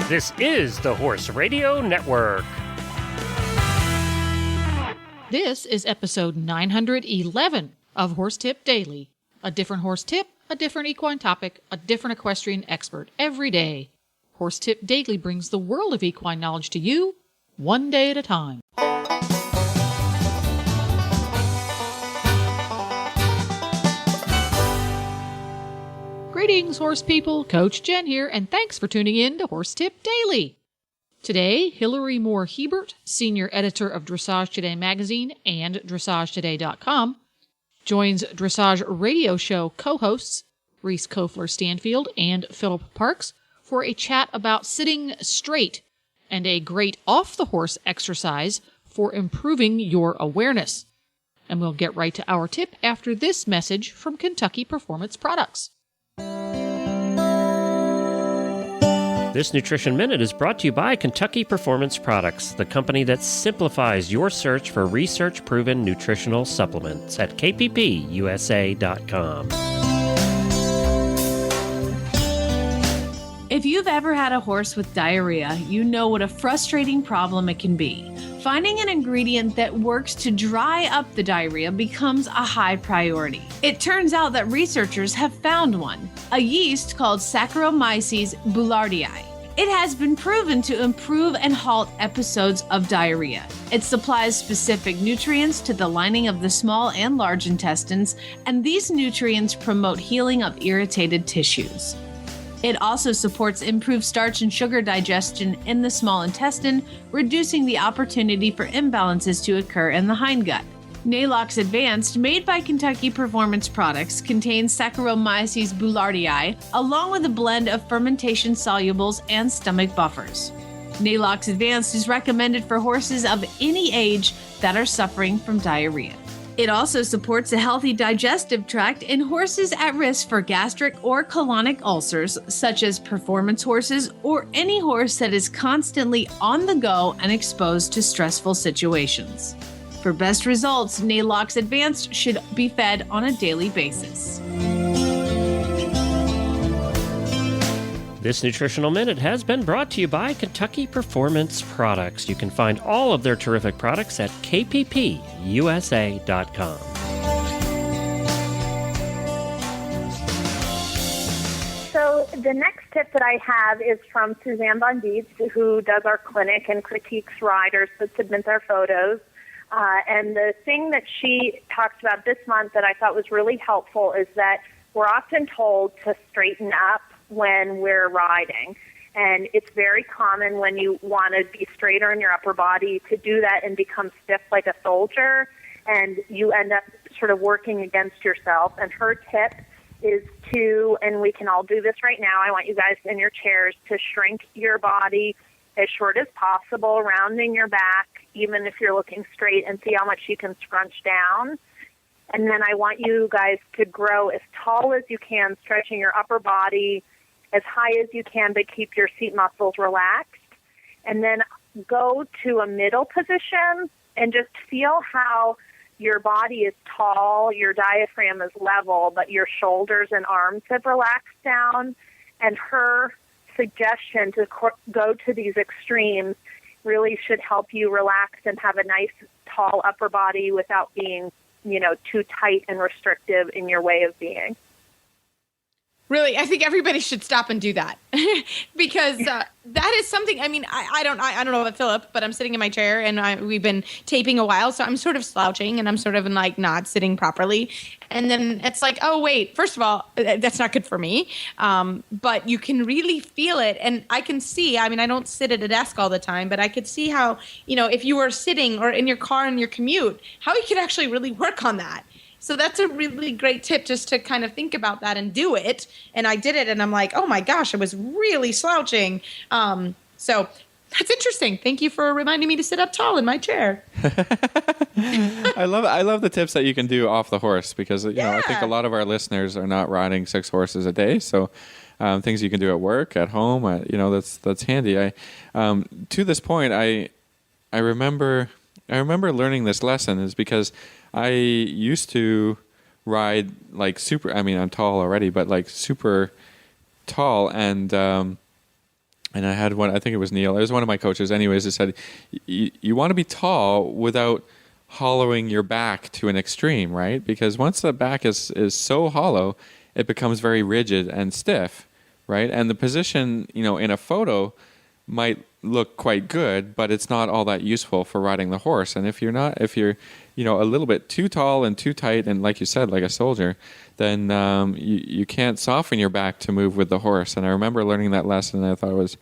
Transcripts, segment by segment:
This is the Horse Radio Network. This is episode 911 of Horse Tip Daily. A different horse tip, a different equine topic, a different equestrian expert every day. Horse Tip Daily brings the world of equine knowledge to you, one day at a time. Greetings, horse people. Coach Jen here, and thanks for tuning in to Horse Tip Daily. Today, Hillary Moore Hebert, senior editor of Dressage Today magazine and DressageToday.com, joins Dressage radio show co-hosts Reese Kofler-Stanfield and Philip Parks for a chat about sitting straight and a great off-the-horse exercise for improving your awareness. And we'll get right to our tip after this message from Kentucky Performance Products. This Nutrition Minute is brought to you by Kentucky Performance Products, the company that simplifies your search for research-proven nutritional supplements at kppusa.com. If you've ever had a horse with diarrhea, you know what a frustrating problem it can be. Finding an ingredient that works to dry up the diarrhea becomes a high priority. It turns out that researchers have found one, a yeast called Saccharomyces boulardii. It has been proven to improve and halt episodes of diarrhea. It supplies specific nutrients to the lining of the small and large intestines, and these nutrients promote healing of irritated tissues. It also supports improved starch and sugar digestion in the small intestine, reducing the opportunity for imbalances to occur in the hindgut. Nalox Advanced, made by Kentucky Performance Products, contains Saccharomyces boulardii, along with a blend of fermentation solubles and stomach buffers. Nalox Advanced is recommended for horses of any age that are suffering from diarrhea. It also supports a healthy digestive tract in horses at risk for gastric or colonic ulcers, such as performance horses or any horse that is constantly on the go and exposed to stressful situations. For best results, Nalox Advanced should be fed on a daily basis. This Nutritional Minute has been brought to you by Kentucky Performance Products. You can find all of their terrific products at kppusa.com. So the next tip that I have is from Suzanne Von Dietz, who does our clinic and critiques riders that submit their photos. And the thing that she talks about this month that I thought was really helpful is that we're often told to straighten up when we're riding. And it's very common when you want to be straighter in your upper body to do that and become stiff like a soldier, and you end up sort of working against yourself. And her tip is to, and we can all do this right now, I want you guys in your chairs to shrink your body as short as possible, rounding your back, even if you're looking straight, and see how much you can scrunch down. And then I want you guys to grow as tall as you can, stretching your upper body as high as you can, but keep your seat muscles relaxed. And then go to a middle position and just feel how your body is tall, your diaphragm is level, but your shoulders and arms have relaxed down. And her suggestion to go to these extremes really should help you relax and have a nice tall upper body without being, too tight and restrictive in your way of being. Really, I think everybody should stop and do that because that is something. I mean, I don't know about Philip, but I'm sitting in my chair and we've been taping a while, so I'm sort of slouching and I'm sort of like not sitting properly. And then it's like, oh wait, first of all, that's not good for me. But you can really feel it, and I can see. I mean, I don't sit at a desk all the time, but I could see how if you were sitting or in your car in your commute, how you could actually really work on that. So that's a really great tip, just to kind of think about that and do it. And I did it, and I'm like, oh my gosh, I was really slouching. So that's interesting. Thank you for reminding me to sit up tall in my chair. I love the tips that you can do off the horse, because I think a lot of our listeners are not riding 6 horses a day. So things you can do at work, at home, that's handy. To this point, I remember learning this lesson is because I used to ride like super. I mean, I'm tall already, but like super tall, and And I had one, I think it was Neil, it was one of my coaches anyways, who said, you want to be tall without hollowing your back to an extreme, right? Because once the back is so hollow, it becomes very rigid and stiff, right? And the position, in a photo might look quite good, but it's not all that useful for riding the horse. And if you're a little bit too tall and too tight, and like you said, like a soldier, then you can't soften your back to move with the horse. And I remember learning that lesson, and I thought it was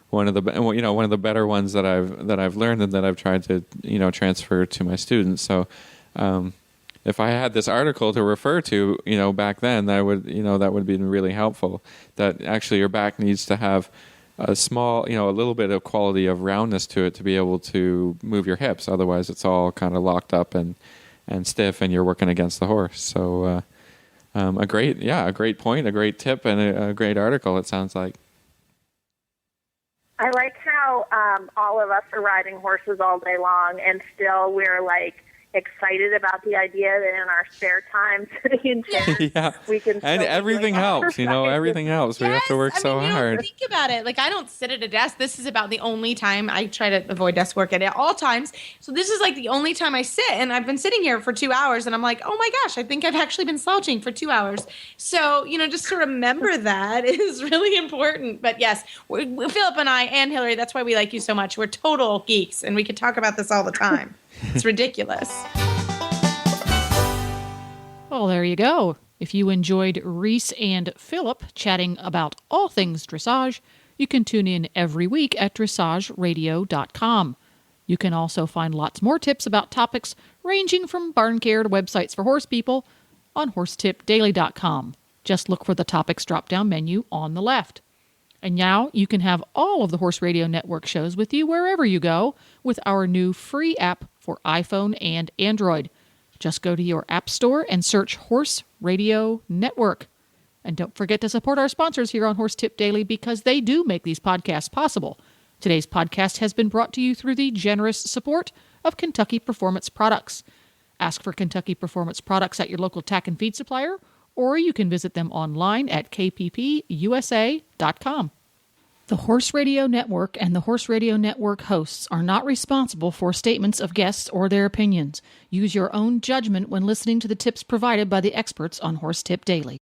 one of the better ones that I've learned and that I've tried to transfer to my students. So if I had this article to refer to, back then, that would be really helpful. That actually your back needs to have a small, a little bit of quality of roundness to it to be able to move your hips. Otherwise, it's all kind of locked up and stiff, and you're working against the horse. So, a great point, a great tip, and a great article. It sounds like. I like how all of us are riding horses all day long, and still we're like excited about the idea that in our spare time, sitting in chairs, we can. And everything helps, everything helps. Yes, we have to work so hard. Think about it. Like, I don't sit at a desk. This is about the only time I try to avoid desk work at all times. So this is like the only time I sit, and I've been sitting here for 2 hours, and I'm like, oh my gosh, I think I've actually been slouching for 2 hours. So, just to remember that is really important. But yes, Philip and I and Hillary, that's why we like you so much. We're total geeks, and we could talk about this all the time. It's ridiculous. Well, there you go. If you enjoyed Reese and Philip chatting about all things dressage, you can tune in every week at dressageradio.com. You can also find lots more tips about topics ranging from barn care to websites for horse people on horsetipdaily.com. Just look for the topics drop-down menu on the left. And now you can have all of the Horse Radio Network shows with you wherever you go with our new free app for iPhone and Android. Just go to your app store and search Horse Radio Network. And don't forget to support our sponsors here on Horse Tip Daily, because they do make these podcasts possible. Today's podcast has been brought to you through the generous support of Kentucky Performance Products. Ask for Kentucky Performance Products at your local tack and feed supplier, or you can visit them online at kppusa.com. The Horse Radio Network and the Horse Radio Network hosts are not responsible for statements of guests or their opinions. Use your own judgment when listening to the tips provided by the experts on Horse Tip Daily.